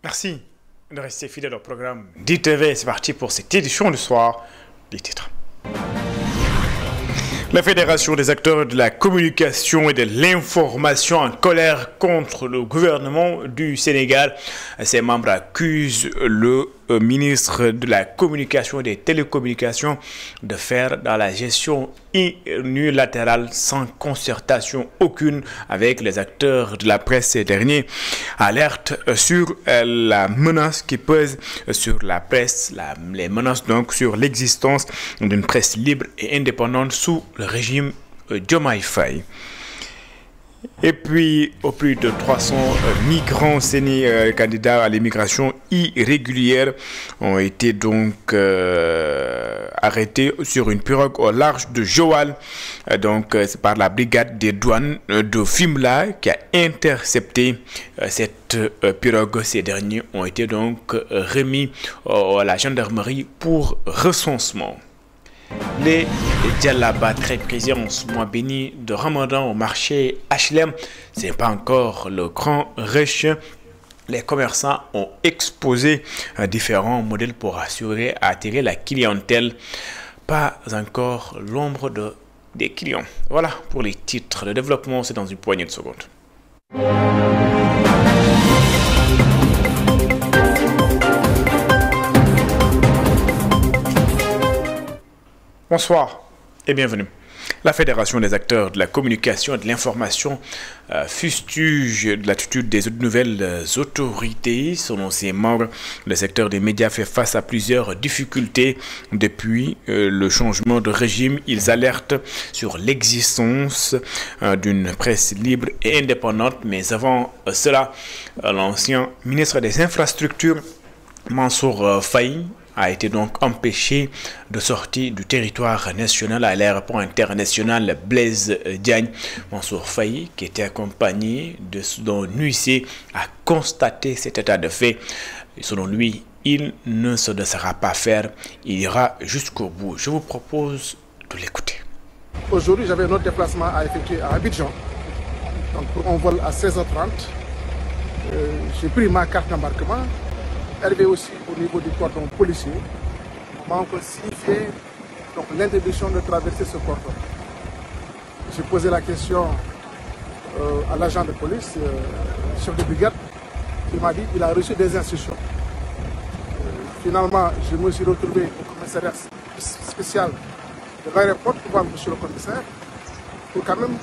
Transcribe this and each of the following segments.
Merci de rester fidèle au programme d'ITV. C'est parti pour cette édition du soir. Les titres. La Fédération des acteurs de la communication et de l'information en colère contre le gouvernement du Sénégal. Ses membres accusent le ministre de la Communication et des Télécommunications de faire dans la gestion unilatérale sans concertation aucune avec les acteurs de la presse. Ces derniers alertent sur la menace qui pèse sur la presse, les menaces donc sur l'existence d'une presse libre et indépendante sous le régime Diomaye Faye. Et puis, au plus de 300 migrants candidats à l'immigration irrégulière ont été donc arrêtés sur une pirogue au large de Joal. C'est par la brigade des douanes de Fimela qui a intercepté cette pirogue. Ces derniers ont été donc remis à la gendarmerie pour recensement. Les djellabas très présents en ce mois béni de Ramadan au marché HLM, ce n'est pas encore le grand rush. Les commerçants ont exposé différents modèles pour attirer la clientèle. Pas encore l'ombre des clients. Voilà pour les titres. Le développement, c'est dans une poignée de secondes. Bonsoir et bienvenue. La Fédération des acteurs de la communication et de l'information fustige de l'attitude des nouvelles autorités. Selon ses membres, le secteur des médias fait face à plusieurs difficultés depuis le changement de régime. Ils alertent sur l'existence d'une presse libre et indépendante. Mais avant cela, l'ancien ministre des Infrastructures, Mansour Faye, a été donc empêché de sortir du territoire national à l'aéroport international Blaise Diagne. Mansour Faye, qui était accompagné de son huissier, a constaté cet état de fait. Et selon lui, il ne se laissera pas faire. Il ira jusqu'au bout. Je vous propose de l'écouter. Aujourd'hui, j'avais un autre déplacement à effectuer à Abidjan. Donc pour un vol à 16h30, j'ai pris ma carte d'embarquement. Arrivé aussi au niveau du cordon policier, m'a encore signifié l'interdiction de traverser ce cordon. J'ai posé la question à l'agent de police, chef de brigade, qui m'a dit qu'il a reçu des instructions. Finalement, je me suis retrouvé au commissariat spécial de l'aéroport pour voir monsieur le commissaire, pour quand même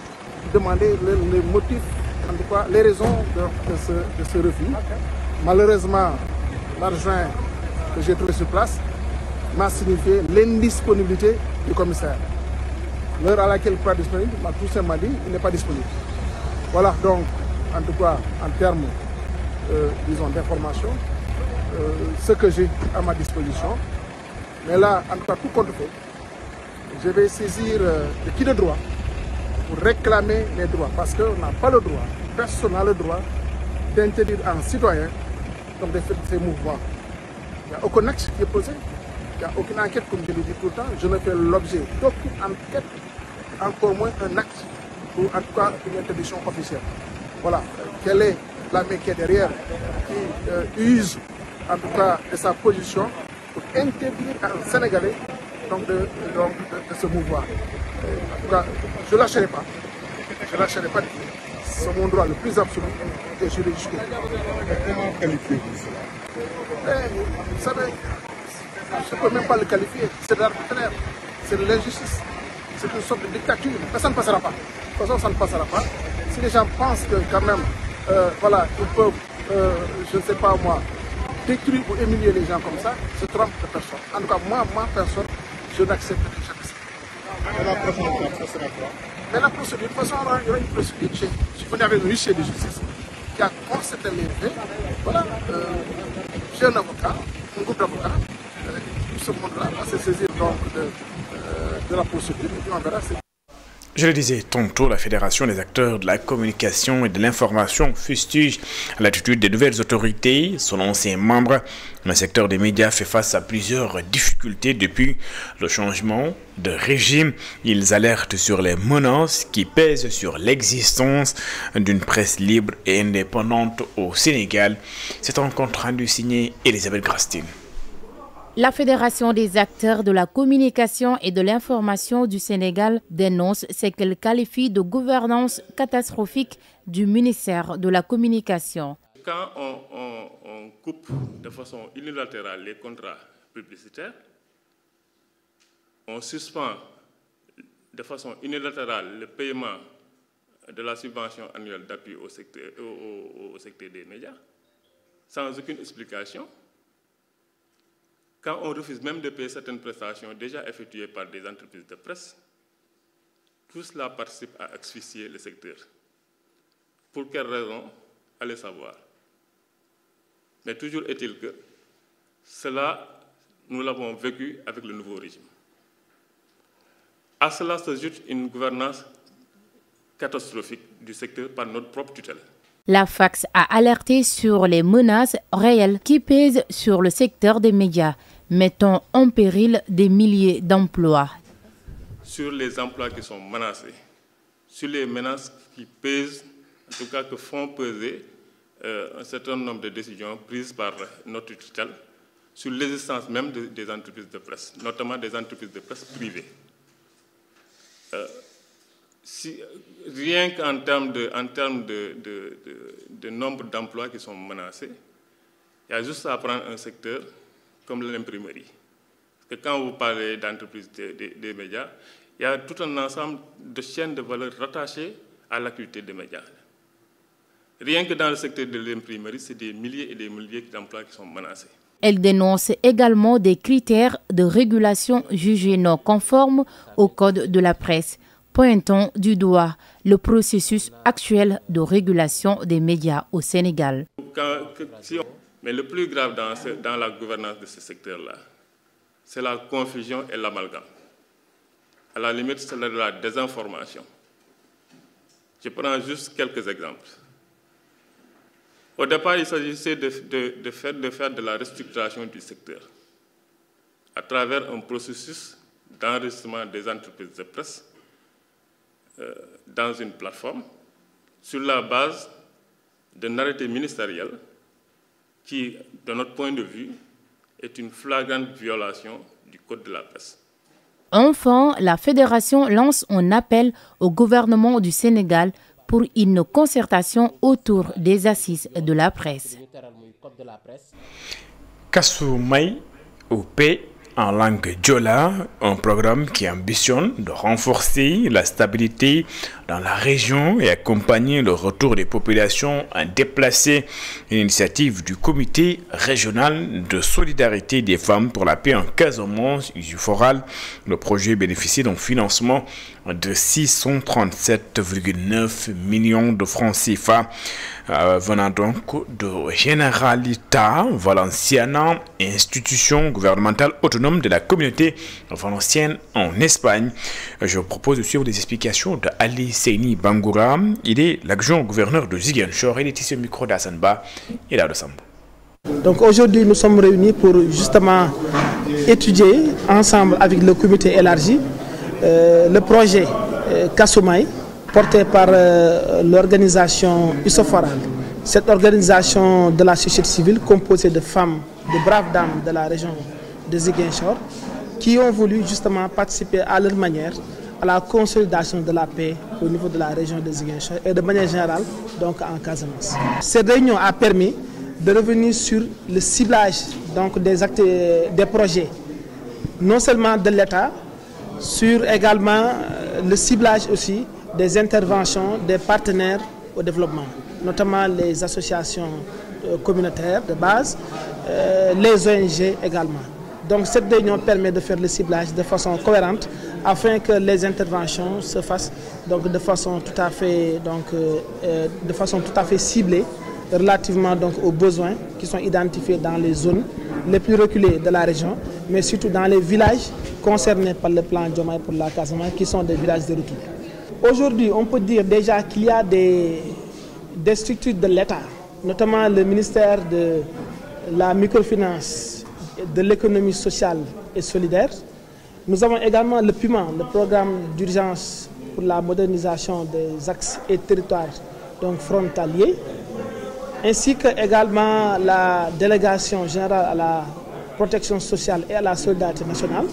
demander les motifs, en tout cas les raisons de ce refus. Malheureusement, l'adjoint que j'ai trouvé sur place m'a signifié l'indisponibilité du commissaire. L'heure à laquelle il n'est pas disponible, m'a tout simplement dit qu'il n'est pas disponible. Voilà donc, en tout cas, en termes, disons, d'information, ce que j'ai à ma disposition. Mais là, en tout cas, tout compte fait, je vais saisir le qui de droit pour réclamer les droits. Parce qu'on n'a pas le droit, personne n'a le droit d'interdire à un citoyen donc de faire ces mouvements. Il n'y a aucun acte qui est posé, il n'y a aucune enquête, comme je le dis tout le temps. Je ne fais l'objet d'aucune enquête, encore moins un acte, ou en tout cas une interdiction officielle. Voilà, quelle est la main qui est derrière, qui use en tout cas de sa position pour interdire à un Sénégalais de se mouvoir. En tout cas, je ne lâcherai pas. Je ne lâcherai pas du tout. C'est mon droit le plus absolu et je l'ai jusqu'au bout. Comment qualifiez-vous cela? Vous savez, je ne peux même pas le qualifier. C'est de l'arbitraire, c'est de l'injustice, c'est une sorte de dictature. Mais ça ne passera pas. De toute façon, ça ne passera pas. Si les gens pensent que quand même, voilà, ils peuvent, je ne sais pas moi, détruire ou humilier les gens comme ça, se trompent de personne. En tout cas, moi, personne, je n'accepte jamais ça. Et la prochaine fois, ça sera quoi? Mais la procédure, de toute façon, il y aura une procédure. Je suis venu avec un huissier de justice qui a constaté les faits. Voilà, j'ai un avocat, un groupe d'avocats. Tout ce monde-là va se saisir donc de la procédure et puis on verra. Je le disais tantôt, la Fédération des acteurs de la communication et de l'information fustige l'attitude des nouvelles autorités. Selon ses membres, le secteur des médias fait face à plusieurs difficultés depuis le changement de régime. Ils alertent sur les menaces qui pèsent sur l'existence d'une presse libre et indépendante au Sénégal. C'est un compte rendu signé Elisabeth Grastine. La Fédération des acteurs de la communication et de l'information du Sénégal dénonce ce qu'elle qualifie de gouvernance catastrophique du ministère de la Communication. Quand on coupe de façon unilatérale les contrats publicitaires, on suspend de façon unilatérale le paiement de la subvention annuelle d'appui au secteur des médias, sans aucune explication. Quand on refuse même de payer certaines prestations déjà effectuées par des entreprises de presse, tout cela participe à asphyxier le secteur. Pour quelles raisons? Allez savoir. Mais toujours est-il que cela, nous l'avons vécu avec le nouveau régime. À cela s'ajoute une gouvernance catastrophique du secteur par notre propre tutelle. La FACS a alerté sur les menaces réelles qui pèsent sur le secteur des médias, mettant en péril des milliers d'emplois. Sur les emplois qui sont menacés, sur les menaces qui pèsent, en tout cas que font peser un certain nombre de décisions prises par notre tutelle, sur l'existence même des entreprises de presse, notamment des entreprises de presse privées. Rien qu'en termes de nombre d'emplois qui sont menacés, il y a juste à prendre un secteur comme l'imprimerie. Parce que quand vous parlez d'entreprises des médias, il y a tout un ensemble de chaînes de valeur rattachées à l'activité des médias. Rien que dans le secteur de l'imprimerie, c'est des milliers et des milliers d'emplois qui sont menacés. Elle dénonce également des critères de régulation jugés non conformes au Code de la presse, pointant du doigt le processus actuel de régulation des médias au Sénégal. Mais le plus grave dans la gouvernance de ce secteur-là, c'est la confusion et l'amalgame. À la limite, c'est de la désinformation. Je prends juste quelques exemples. Au départ, il s'agissait de faire de la restructuration du secteur à travers un processus d'enregistrement des entreprises de presse dans une plateforme sur la base d'un arrêté ministériel qui, de notre point de vue, est une flagrante violation du Code de la presse. Enfin, la Fédération lance un appel au gouvernement du Sénégal pour une concertation autour des assises de la presse. Kassoumay ou paix en langue diola, un programme qui ambitionne de renforcer la stabilité dans la région et accompagner le retour des populations déplacées. Une initiative du comité régional de solidarité des femmes pour la paix en Casamance, Usuforal. Le projet bénéficie d'un financement de 637,9 millions de francs CFA venant donc de Generalitat Valenciana, institution gouvernementale autonome de la communauté valencienne en Espagne. Je vous propose de suivre des explications de Ali Seyni Bangoura. Il est l'adjoint gouverneur de Ziguinchor. Il est ici au micro d'Assanba et là de Sambo. Donc aujourd'hui, nous sommes réunis pour justement étudier ensemble avec le comité élargi le projet Kassoumay, porté par l'organisation Usoforal. Cette organisation de la société civile composée de femmes, de braves dames de la région de Ziguinchor, qui ont voulu justement participer à leur manière à la consolidation de la paix au niveau de la région de Ziguinchor et de manière générale donc en Casamance. Cette réunion a permis de revenir sur le ciblage donc des projets, non seulement de l'État, sur également le ciblage aussi des interventions des partenaires au développement, notamment les associations communautaires de base, les ONG également. Donc cette réunion permet de faire le ciblage de façon cohérente afin que les interventions se fassent donc de façon tout à fait ciblée relativement donc aux besoins qui sont identifiés dans les zones les plus reculées de la région, mais surtout dans les villages concernés par le plan Diomaye pour la Casamance, qui sont des villages de retour. Aujourd'hui, on peut dire déjà qu'il y a des structures de l'État, notamment le ministère de la microfinance, de l'économie sociale et solidaire. Nous avons également le PUMA, le programme d'urgence pour la modernisation des axes et territoires donc frontaliers, ainsi que également la délégation générale à la protection sociale et à la solidarité nationale.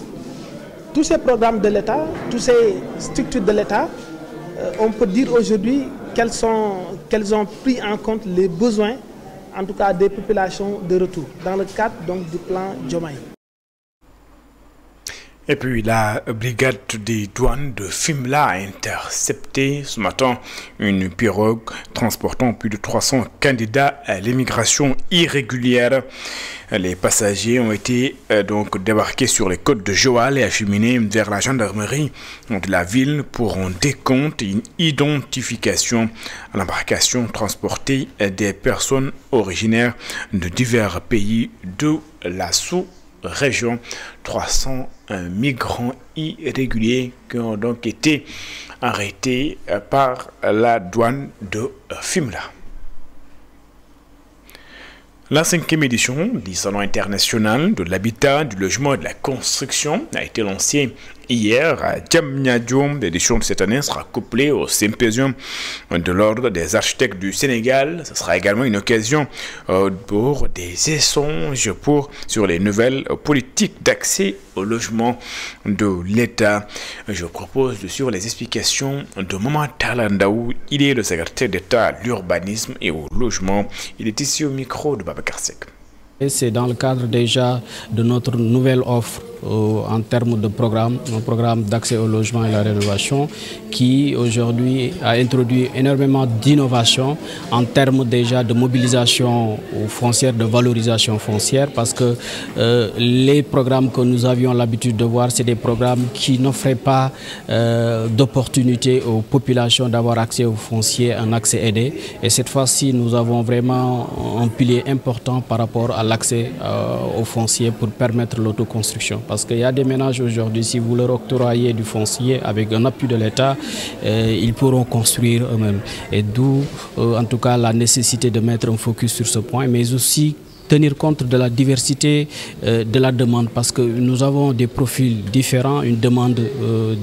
Tous ces programmes de l'État, toutes ces structures de l'État, on peut dire aujourd'hui qu'elles ont pris en compte les besoins, en tout cas des populations de retour, dans le cadre donc, du plan Diomaye. Et puis la brigade des douanes de Fimela a intercepté ce matin une pirogue transportant plus de 300 candidats à l'immigration irrégulière. Les passagers ont été donc débarqués sur les côtes de Joal et acheminés vers la gendarmerie de la ville pour un décompte et une identification. À l'embarcation transportait des personnes originaires de divers pays de la sous-région. 300 migrants irréguliers qui ont donc été arrêtés par la douane de Fimela. La 5e édition du Salon international de l'habitat, du logement et de la construction a été lancée hier à Diamniadio. L'édition de cette année sera couplée au symposium de l'ordre des architectes du Sénégal. Ce sera également une occasion pour des échanges sur les nouvelles politiques d'accès au logement de l'État. Je propose de suivre les explications de Maman Talandaou. Il est le secrétaire d'État à l'urbanisme et au logement. Il est ici au micro de Babacar Seck. C'est dans le cadre déjà de notre nouvelle offre en termes de programme, un programme d'accès au logement et la rénovation qui aujourd'hui a introduit énormément d'innovation en termes déjà de mobilisation foncière, de valorisation foncière parce que les programmes que nous avions l'habitude de voir, c'est des programmes qui n'offraient pas d'opportunité aux populations d'avoir accès au foncier, un accès aidé. Et cette fois-ci, nous avons vraiment un pilier important par rapport à l'accès au foncier pour permettre l'autoconstruction. Parce qu'il y a des ménages aujourd'hui, si vous leur octroyez du foncier avec un appui de l'État, ils pourront construire eux-mêmes. Et d'où, en tout cas, la nécessité de mettre un focus sur ce point, mais aussi tenir compte de la diversité de la demande parce que nous avons des profils différents, une demande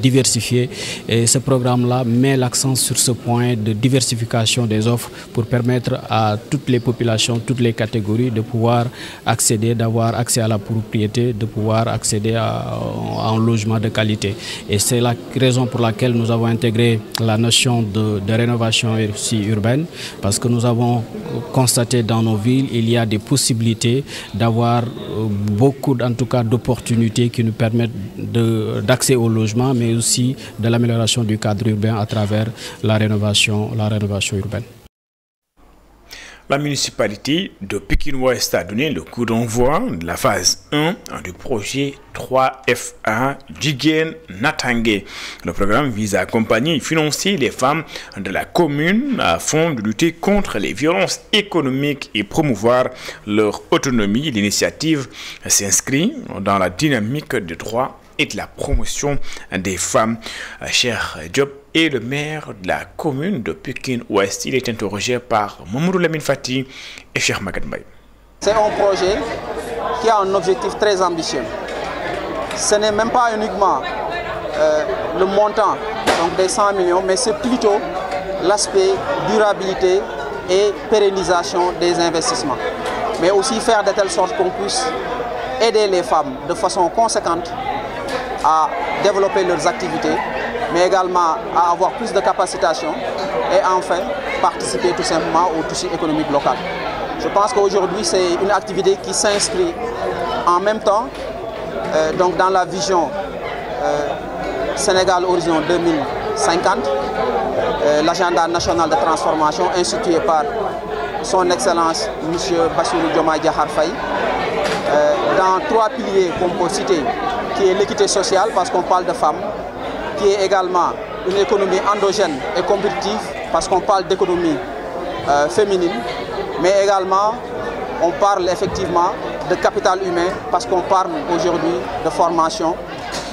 diversifiée et ce programme-là met l'accent sur ce point de diversification des offres pour permettre à toutes les populations, toutes les catégories de pouvoir accéder, d'avoir accès à la propriété, de pouvoir accéder à un logement de qualité. Et c'est la raison pour laquelle nous avons intégré la notion de rénovation aussi urbaine parce que nous avons constaté dans nos villes, il y a des possibilités d'avoir beaucoup en tout cas d'opportunités qui nous permettent d'accès au logement mais aussi de l'amélioration du cadre urbain à travers la rénovation urbaine. La municipalité de Pékin-Ouest a donné le coup d'envoi de la phase 1 du projet 3FA Jigen Natangé. Le programme vise à accompagner et financer les femmes de la commune afin de lutter contre les violences économiques et promouvoir leur autonomie. L'initiative s'inscrit dans la dynamique des droits et de la promotion des femmes. Cher Diop est le maire de la commune de Pékin-Ouest. Il est interrogé par Mamoudou Lamine Fati et Cheikh Maguette Mbaye. C'est un projet qui a un objectif très ambitieux. Ce n'est même pas uniquement le montant donc des 100 millions, mais c'est plutôt l'aspect durabilité et pérennisation des investissements. Mais aussi faire de telle sorte qu'on puisse aider les femmes de façon conséquente à développer leurs activités, mais également à avoir plus de capacitation et enfin participer tout simplement au tissu économique local. Je pense qu'aujourd'hui c'est une activité qui s'inscrit en même temps donc dans la vision Sénégal Horizon 2050, l'agenda national de transformation institué par son Excellence M. Bassirou Diomaye Diakhar Faye, dans 3 piliers qu'on peut citer, qui est l'équité sociale parce qu'on parle de femmes, qui est également une économie endogène et compétitive parce qu'on parle d'économie féminine, mais également on parle effectivement de capital humain parce qu'on parle aujourd'hui de formation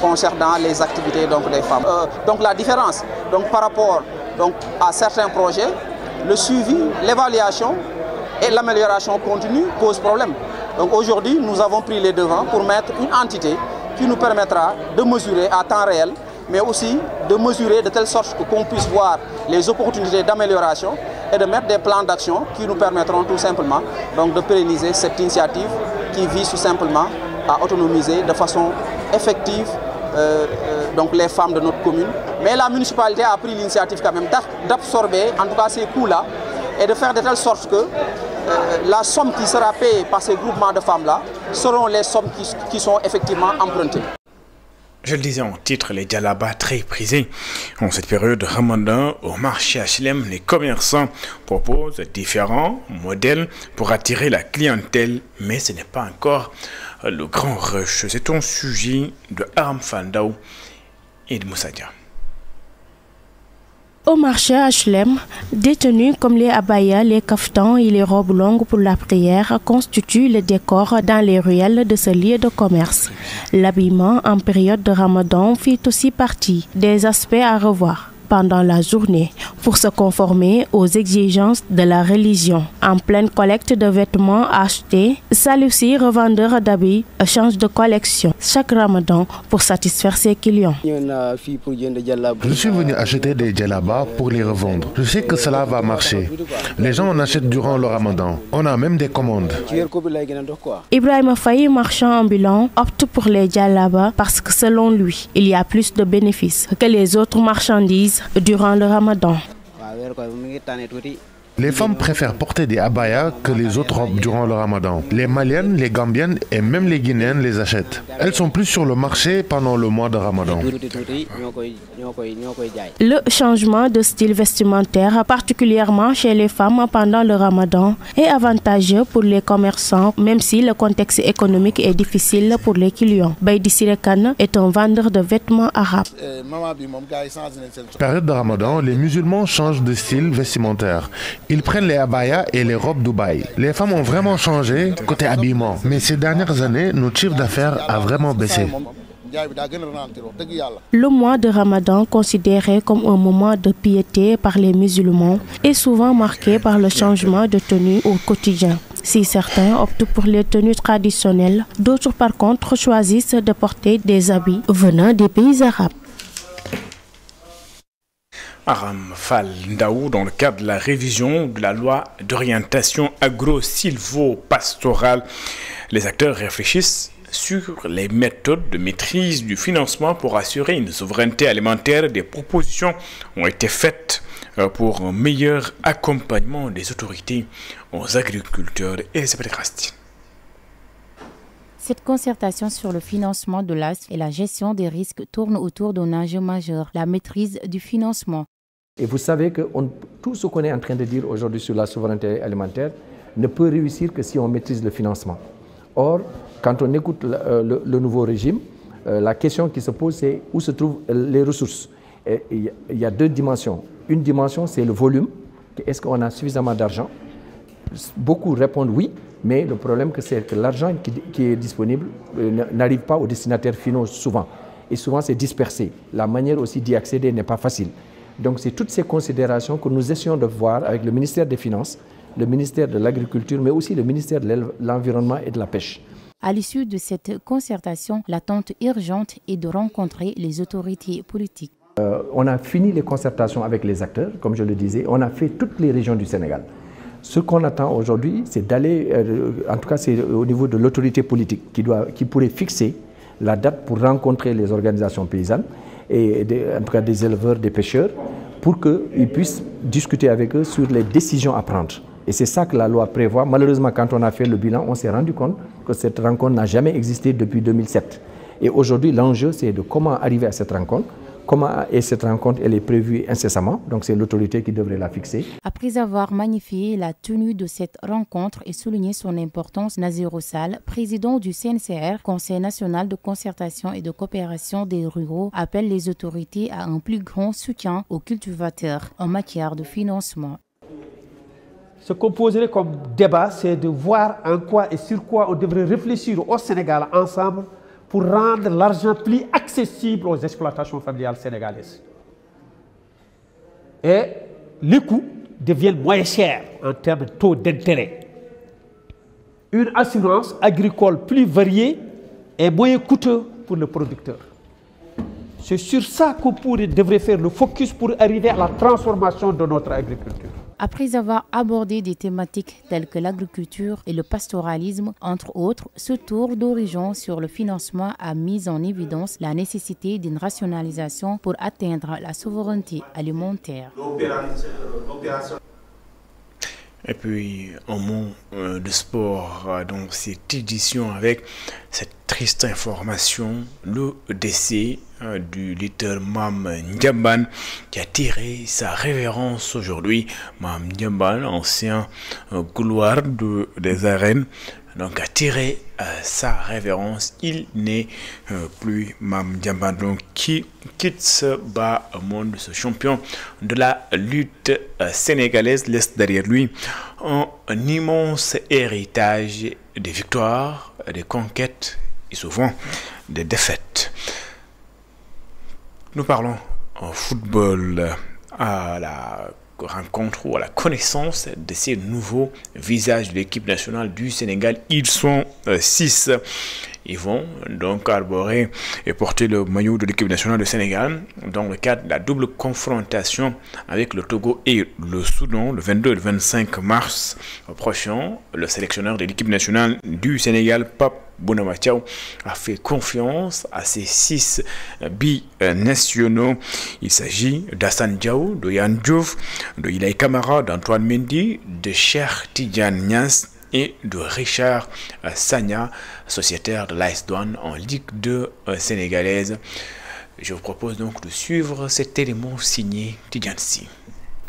concernant les activités donc, des femmes. Donc la différence par rapport à certains projets, le suivi, l'évaluation et l'amélioration continue posent problème. Donc aujourd'hui, nous avons pris les devants pour mettre une entité qui nous permettra de mesurer à temps réel, mais aussi de mesurer de telle sorte qu'on puisse voir les opportunités d'amélioration et de mettre des plans d'action qui nous permettront tout simplement donc, de pérenniser cette initiative qui vise tout simplement à autonomiser de façon effective donc les femmes de notre commune. Mais la municipalité a pris l'initiative quand même d'absorber en tout cas ces coûts-là et de faire de telle sorte que la somme qui sera payée par ces groupements de femmes-là seront les sommes qui sont effectivement empruntées. Je le disais en titre, les djellabas très prisés. En cette période de Ramadan, au marché HLM, les commerçants proposent différents modèles pour attirer la clientèle, mais ce n'est pas encore le grand rush. C'est un sujet de Aram Fandaou et de Moussadia. Au marché HLM, détenus comme les abayas, les kaftans et les robes longues pour la prière constituent le décor dans les ruelles de ce lieu de commerce. L'habillement en période de Ramadan fait aussi partie des aspects à revoir pendant la journée pour se conformer aux exigences de la religion. En pleine collecte de vêtements achetés, Saloussi, revendeur d'habits, change de collection chaque Ramadan pour satisfaire ses clients. Je suis venu acheter des djellabas pour les revendre. Je sais que cela va marcher. Les gens en achètent durant le Ramadan. On a même des commandes. Ibrahim Faye, marchand ambulant, opte pour les djellabas parce que selon lui, il y a plus de bénéfices que les autres marchandises durant le Ramadan. Les femmes préfèrent porter des abayas que les autres robes durant le Ramadan. Les Maliennes, les Gambiennes et même les Guinéennes les achètent. Elles sont plus sur le marché pendant le mois de Ramadan. Le changement de style vestimentaire, particulièrement chez les femmes pendant le Ramadan, est avantageux pour les commerçants, même si le contexte économique est difficile pour les clients. Baïdi Sirekan est un vendeur de vêtements arabes. Période de Ramadan, les musulmans changent de style vestimentaire. Ils prennent les abayas et les robes Dubaï. Les femmes ont vraiment changé côté habillement. Mais ces dernières années, notre chiffre d'affaires a vraiment baissé. Le mois de Ramadan, considéré comme un moment de piété par les musulmans, est souvent marqué par le changement de tenue au quotidien. Si certains optent pour les tenues traditionnelles, d'autres par contre choisissent de porter des habits venant des pays arabes. Aram Fandaou, dans le cadre de la révision de la loi d'orientation agro-silvo-pastorale, les acteurs réfléchissent sur les méthodes de maîtrise du financement pour assurer une souveraineté alimentaire. Des propositions ont été faites pour un meilleur accompagnement des autorités aux agriculteurs. Et c'est Rasti. Cette concertation sur le financement de l'ASF et la gestion des risques tourne autour d'un enjeu majeur, la maîtrise du financement. Et vous savez que tout ce qu'on est en train de dire aujourd'hui sur la souveraineté alimentaire ne peut réussir que si on maîtrise le financement. Or, quand on écoute le nouveau régime, la question qui se pose, c'est où se trouvent les ressources. Et il y a deux dimensions. Une dimension, c'est le volume. Est-ce qu'on a suffisamment d'argent? Beaucoup répondent oui, mais le problème, c'est que l'argent qui est disponible n'arrive pas aux destinataires finaux souvent. Et souvent, c'est dispersé. La manière aussi d'y accéder n'est pas facile. Donc, c'est toutes ces considérations que nous essayons de voir avec le ministère des Finances, le ministère de l'Agriculture, mais aussi le ministère de l'Environnement et de la Pêche. À l'issue de cette concertation, l'attente urgente est de rencontrer les autorités politiques. On a fini les concertations avec les acteurs, comme je le disais. On a fait toutes les régions du Sénégal. Ce qu'on attend aujourd'hui, c'est d'aller, en tout cas c'est au niveau de l'autorité politique qui pourrait fixer la date pour rencontrer les organisations paysannes et en tout cas des éleveurs, des pêcheurs, pour qu'ils puissent discuter avec eux sur les décisions à prendre. Et c'est ça que la loi prévoit. Malheureusement, quand on a fait le bilan, on s'est rendu compte que cette rencontre n'a jamais existé depuis 2007. Et aujourd'hui, l'enjeu, c'est de comment arriver à cette rencontre. Et cette rencontre, elle est prévue incessamment, donc c'est l'autorité qui devrait la fixer. Après avoir magnifié la tenue de cette rencontre et souligné son importance, Nazir Ossal, président du CNCR, Conseil national de concertation et de coopération des ruraux, appelle les autorités à un plus grand soutien aux cultivateurs en matière de financement. Ce qu'on poserait comme débat, c'est de voir en quoi et sur quoi on devrait réfléchir au Sénégal ensemble pour rendre l'argent plus accessible aux exploitations familiales sénégalaises. Et les coûts deviennent moins chers en termes de taux d'intérêt. Une assurance agricole plus variée est moins coûteuse pour le producteur. C'est sur ça qu'on devrait faire le focus pour arriver à la transformation de notre agriculture. Après avoir abordé des thématiques telles que l'agriculture et le pastoralisme, entre autres, ce tour d'horizon sur le financement a mis en évidence la nécessité d'une rationalisation pour atteindre la souveraineté alimentaire. Et puis, un mot de sport dans cette édition avec cette triste information, le décès du lutteur Mam Ndiambane qui a tiré sa révérence aujourd'hui. Mam Ndiambane, ancien couloir des arènes, donc a tiré sa révérence. Il n'est plus Mam Ndiambane, donc qui quitte ce bas monde, ce champion de la lutte sénégalaise, laisse derrière lui un immense héritage des victoires, des conquêtes et souvent des défaites. Nous parlons en football à la rencontre ou à la connaissance de ces nouveaux visages de l'équipe nationale du Sénégal. Ils sont 6. Ils vont donc arborer et porter le maillot de l'équipe nationale du Sénégal dans le cadre de la double confrontation avec le Togo et le Soudan le 22 et le 25 mars prochain. Le sélectionneur de l'équipe nationale du Sénégal, Pape Bounama Thiaw, a fait confiance à ces 6 binationaux. Il s'agit d'Assane Diao, de Yann Diouf, de Ilaï Kamara, d'Antoine Mendy, de Cheikh Tidiane Niasse et de Richard Sagna, sociétaire de l'AS Douanes en Ligue 2 sénégalaise. Je vous propose donc de suivre cet élément signé Tidiane Sy.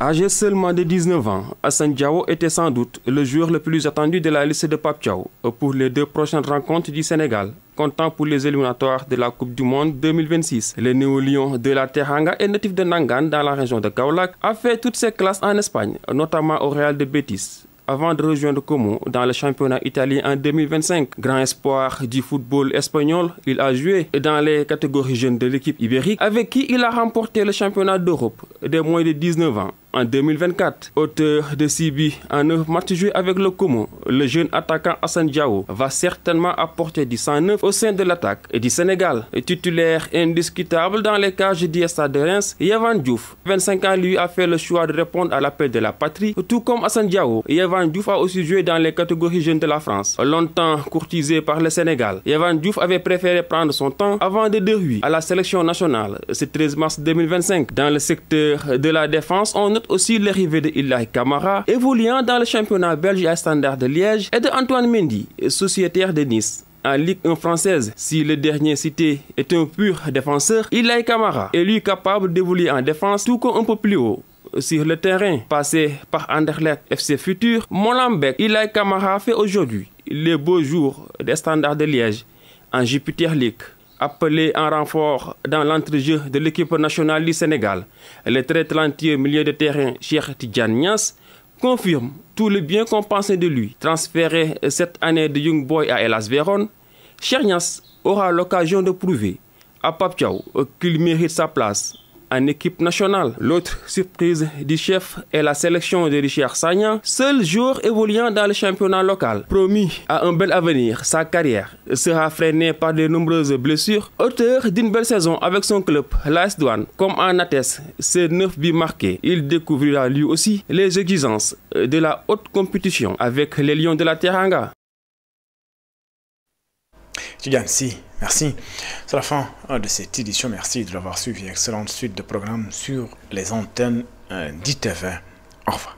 Âgé seulement de 19 ans, Assane Diao était sans doute le joueur le plus attendu de la liste de Pape Thiaw pour les 2 prochaines rencontres du Sénégal, comptant pour les éliminatoires de la Coupe du Monde 2026. Le néo-lion de la Teranga et natif de Nangan dans la région de Kaolack a fait toutes ses classes en Espagne, notamment au Real de Betis, avant de rejoindre Como dans le championnat italien en 2025. Grand espoir du football espagnol, il a joué dans les catégories jeunes de l'équipe ibérique avec qui il a remporté le championnat d'Europe des moins de 19 ans. En 2024, auteur de 6 buts en 9 matchs joués avec le Como, le jeune attaquant Assane Diao va certainement apporter du sang neuf au sein de l'attaque et du Sénégal. Titulaire indiscutable dans les cages du Stade de Reims, Yehvan Diouf, 25 ans, lui a fait le choix de répondre à l'appel de la patrie, tout comme Assane Diao. Yehvan Diouf a aussi joué dans les catégories jeunes de la France. Longtemps courtisé par le Sénégal, Yehvan Diouf avait préféré prendre son temps avant de dérouiller à la sélection nationale ce 13 mars 2025. Dans le secteur de la défense, on aussi l'arrivée de Ilaï Kamara, évoluant dans le championnat belge à Standard de Liège, et de Antoine Mendy, sociétaire de Nice. En Ligue 1 française, si le dernier cité est un pur défenseur, Ilaï Kamara est lui capable d'évoluer en défense tout comme un peu plus haut sur le terrain. Passé par Anderlecht FC Futur, Molenbeek, Ilaï Kamara fait aujourd'hui les beaux jours des Standards de Liège en Jupiter League. Appelé en renfort dans l'entrejeu de l'équipe nationale du Sénégal, le très talentueux milieu de terrain Cheikh Tidiane Niasse confirme tout le bien qu'on pensait de lui. Transféré cette année de Young Boy à Hellas Vérone, Cheikh Niasse aura l'occasion de prouver à Pape Thiaw qu'il mérite sa place en équipe nationale. L'autre surprise du chef est la sélection de Richard Sagna, seul joueur évoluant dans le championnat local. Promis à un bel avenir, sa carrière sera freinée par de nombreuses blessures. Auteur d'une belle saison avec son club, l'AS Douanes, comme en atteste ses 9 buts marqués, il découvrira lui aussi les exigences de la haute compétition avec les Lions de la Teranga. Tidiane Sy, merci. C'est la fin de cette édition. Merci de l'avoir suivi. Excellente suite de programmes sur les antennes d'ITV. Au revoir.